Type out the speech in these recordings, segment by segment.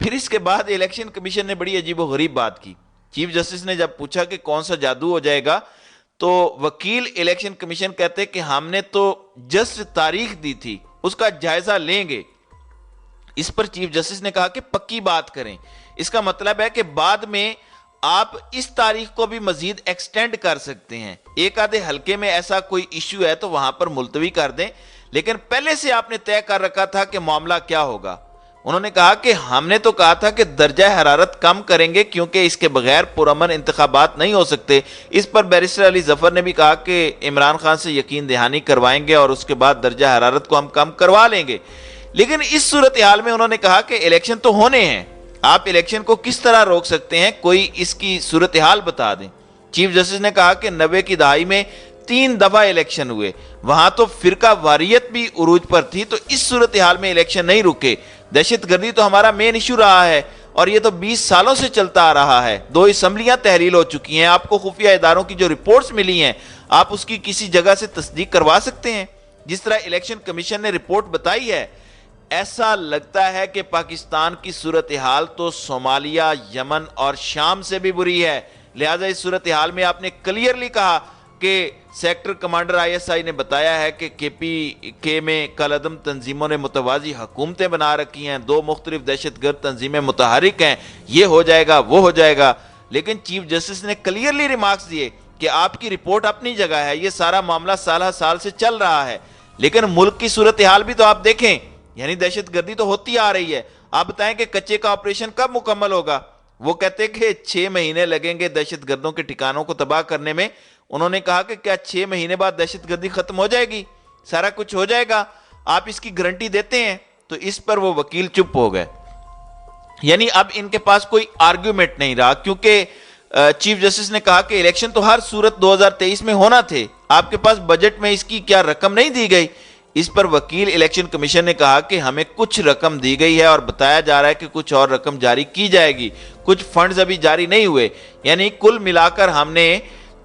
پھر اس کے بعد الیکشن کمیشن نے بڑی عجیب و غریب بات کی. چیف جسٹس نے جب پوچھا کہ کون سا جادو ہو جائے گا تو وکیل الیکشن کمیشن کہتے کہ ہم نے تو جسٹ تاریخ دی تھی, اس کا جائزہ لیں گے. اس پر چیف جسٹس نے کہا کہ پکی بات کریں, اس کا مطلب ہے کہ بعد میں آپ اس تاریخ کو بھی مزید ایکسٹینڈ کر سکتے ہیں, ایک آدھے حلقے میں ایسا کوئی ایشو ہے تو وہاں پر ملتوی کر دیں, لیکن پہلے سے آپ نے طے کر رکھا تھا کہ معاملہ کیا ہوگا. انہوں نے کہا کہ ہم نے تو کہا تھا کہ درجہ حرارت کم کریں گے کیونکہ اس کے بغیر پرامن انتخابات نہیں ہو سکتے. اس پر بیرسٹر علی ظفر نے بھی کہا کہ عمران خان سے یقین دہانی کروائیں گے اور اس کے بعد درجہ حرارت کو ہم کم کروا لیں گے. لیکن اس صورتحال میں انہوں نے کہا کہ الیکشن تو ہونے ہیں, آپ الیکشن کو کس طرح روک سکتے ہیں, کوئی اس کی صورتحال بتا دیں. چیف جسٹس نے کہا کہ 90 کی دہائی میں 3 دفعہ الیکشن ہوئے, وہاں تو فرقہ واریت بھی عروج پر تھی, تو اس صورتحال میں الیکشن نہیں رکے. دہشت گردی تو ہمارا مین ایشو رہا ہے اور یہ تو 20 سالوں سے چلتا آ رہا ہے. 2 اسمبلیاں تحلیل ہو چکی ہیں, آپ کو خفیہ اداروں کی جو رپورٹس ملی ہیں آپ اس کی کسی جگہ سے تصدیق کروا سکتے ہیں. جس طرح الیکشن کمیشن نے رپورٹ بتائی ہے, ایسا لگتا ہے کہ پاکستان کی صورتحال تو صومالیہ, یمن اور شام سے بھی بری ہے. لہٰذا اس صورتحال میں آپ نے کلیئرلی کہا کہ sector commander I S I نے بتایا ہے کہ کے پی کے میں کل عدم تنظیموں نے متوازی حکومتیں بنا رکھی ہیں, 2 مختلف دہشت گرد تنظیمیں متحرک ہیں, یہ ہو جائے گا وہ ہو جائے گا. لیکن چیف جسٹس نے کلیئرلی ریمارکس دیے کہ آپ کی رپورٹ اپنی جگہ ہے, یہ سارا معاملہ سالہ سال سے چل رہا ہے, لیکن ملک کی صورتحال بھی تو آپ دیکھیں, یعنی دہشت گردی تو ہوتی آ رہی ہے. آپ بتائیں کہ کچے کا آپریشن کب مکمل ہوگا؟ وہ کہتے کہ 6 مہینے لگیں گے دہشت گردوں کے ٹھکانوں کو تباہ کرنے میں. انہوں نے کہا کہ کیا 6 مہینے بعد دہشت گردی ختم ہو جائے گی, سارا کچھ ہو جائے گا, آپ اس کی گارنٹی دیتے ہیں؟ تو اس پر وہ وکیل چپ ہو گئے. یعنی اب ان کے پاس کوئی آرگیومنٹ نہیں رہا, کیونکہ چیف جسٹس نے کہا کہ الیکشن تو ہر صورت 2023 میں ہونا تھے, آپ کے پاس بجٹ میں اس کی کیا رقم نہیں دی گئی؟ اس پر وکیل الیکشن کمیشن نے کہا کہ ہمیں کچھ رقم دی گئی ہے اور بتایا جا رہا ہے کہ کچھ اور رقم جاری کی جائے گی, کچھ فنڈز ابھی جاری نہیں ہوئے. یعنی کل ملا کر ہم نے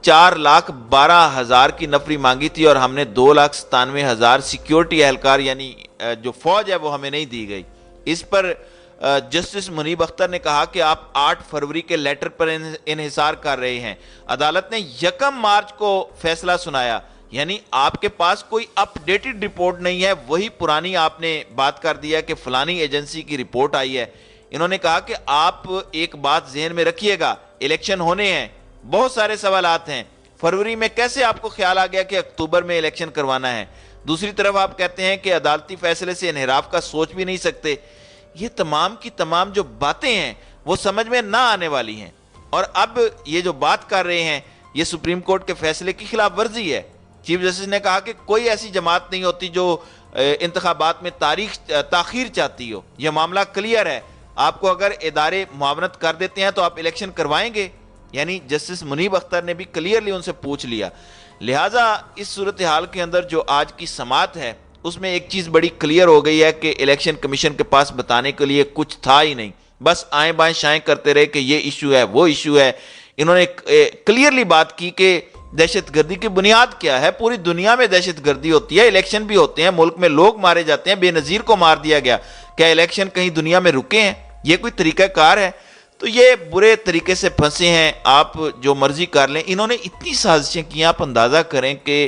4,12,000 کی نفری مانگی تھی اور ہم نے 2,97,000 سیکیورٹی اہلکار یعنی جو فوج ہے وہ ہمیں نہیں دی گئی. اس پر جسٹس منیب اختر نے کہا کہ آپ 8 فروری کے لیٹر پر انحصار کر رہے ہیں. عدالت نے 1 مارچ کو فیصلہ سنایا, یعنی آپ کے پاس کوئی اپ ڈیٹڈ رپورٹ نہیں ہے, وہی پرانی آپ نے بات کر دیا کہ فلانی ایجنسی کی رپورٹ آئی ہے. انہوں نے کہا کہ آپ ایک بات ذہن میں رکھیے گا, الیکشن ہونے ہیں, بہت سارے سوالات ہیں. فروری میں کیسے آپ کو خیال آ گیا کہ اکتوبر میں الیکشن کروانا ہے؟ دوسری طرف آپ کہتے ہیں کہ عدالتی فیصلے سے انحراف کا سوچ بھی نہیں سکتے. یہ تمام کی تمام جو باتیں ہیں وہ سمجھ میں نہ آنے والی ہیں, اور اب یہ جو بات کر رہے ہیں یہ سپریم کورٹ کے فیصلے کی خلاف ورزی ہے. چیف جسٹس نے کہا کہ کوئی ایسی جماعت نہیں ہوتی جو انتخابات میں تاخیر چاہتی ہو, یہ معاملہ کلیئر ہے, آپ کو اگر ادارے معاونت کر دیتے ہیں تو آپ الیکشن کروائیں گے. یعنی جسٹس منیب اختر نے بھی کلیئرلی ان سے پوچھ لیا. لہٰذا اس صورتحال کے اندر جو آج کی سماعت ہے اس میں ایک چیز بڑی کلیئر ہو گئی ہے کہ الیکشن کمیشن کے پاس بتانے کے لیے کچھ تھا ہی نہیں, بس آئیں بائیں شائیں کرتے رہے کہ یہ ایشو ہے وہ ایشو ہے. انہوں نے کلیئرلی بات کی کہ دہشت گردی کی بنیاد کیا ہے, پوری دنیا میں دہشت گردی ہوتی ہے, الیکشن بھی ہوتے ہیں, ملک میں لوگ مارے جاتے ہیں, بے نظیر کو مار دیا گیا, کیا الیکشن کہیں دنیا میں رکے ہیں؟ یہ کوئی طریقہ کار ہے؟ تو یہ برے طریقے سے پھنسے ہیں, آپ جو مرضی کر لیں. انہوں نے اتنی سازشیں کی, آپ اندازہ کریں کہ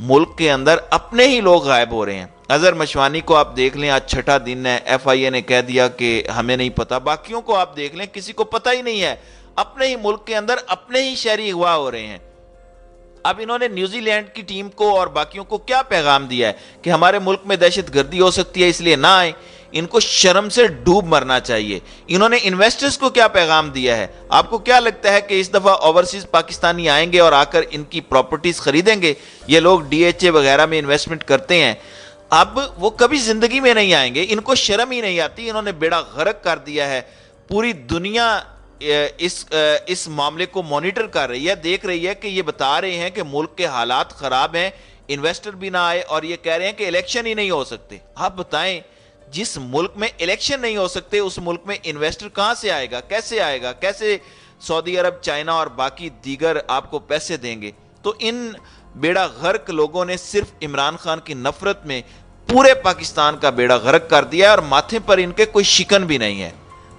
ملک کے اندر اپنے ہی لوگ غائب ہو رہے ہیں. اظہر مشوانی کو آپ دیکھ لیں, آج 6ٹھا دن ہے, ایف آئی اے نے کہہ دیا کہ ہمیں نہیں پتا. باقیوں کو آپ دیکھ لیں, کسی کو پتہ ہی نہیں ہے, اپنے ہی ملک کے اندر اپنے ہی شہری اغوا ہو رہے ہیں. اب انہوں نے نیوزی لینڈ کی ٹیم کو اور باقیوں کو کیا پیغام دیا ہے کہ ہمارے ملک میں دہشت گردی ہو سکتی ہے اس لیے نہ آئیں. ان کو شرم سے ڈوب مرنا چاہیے. انہوں نے انویسٹرز کو کیا پیغام دیا ہے؟ آپ کو کیا لگتا ہے کہ اس دفعہ اوورسیز پاکستانی آئیں گے اور آ کر ان کی پراپرٹیز خریدیں گے؟ یہ لوگ ڈی ایچ اے وغیرہ میں انویسٹمنٹ کرتے ہیں, اب وہ کبھی زندگی میں نہیں آئیں گے. ان کو شرم ہی نہیں آتی. انہوں نے بیڑا غرق کر دیا ہے. پوری دنیا اس معاملے کو مانیٹر کر رہی ہے, دیکھ رہی ہے کہ یہ بتا رہے ہیں کہ ملک کے حالات خراب ہیں, انویسٹر بھی نہ آئے, اور یہ کہہ رہے ہیں کہ الیکشن ہی نہیں ہو سکتے. آپ بتائیں, جس ملک میں الیکشن نہیں ہو سکتے اس ملک میں انویسٹر کہاں سے آئے گا؟ کیسے آئے گا؟ کیسے سعودی عرب, چائنا اور باقی دیگر آپ کو پیسے دیں گے؟ تو ان بیڑا غرق لوگوں نے صرف عمران خان کی نفرت میں پورے پاکستان کا بیڑا غرق کر دیا ہے, اور ماتھے پر ان کے کوئی شکن بھی نہیں ہے.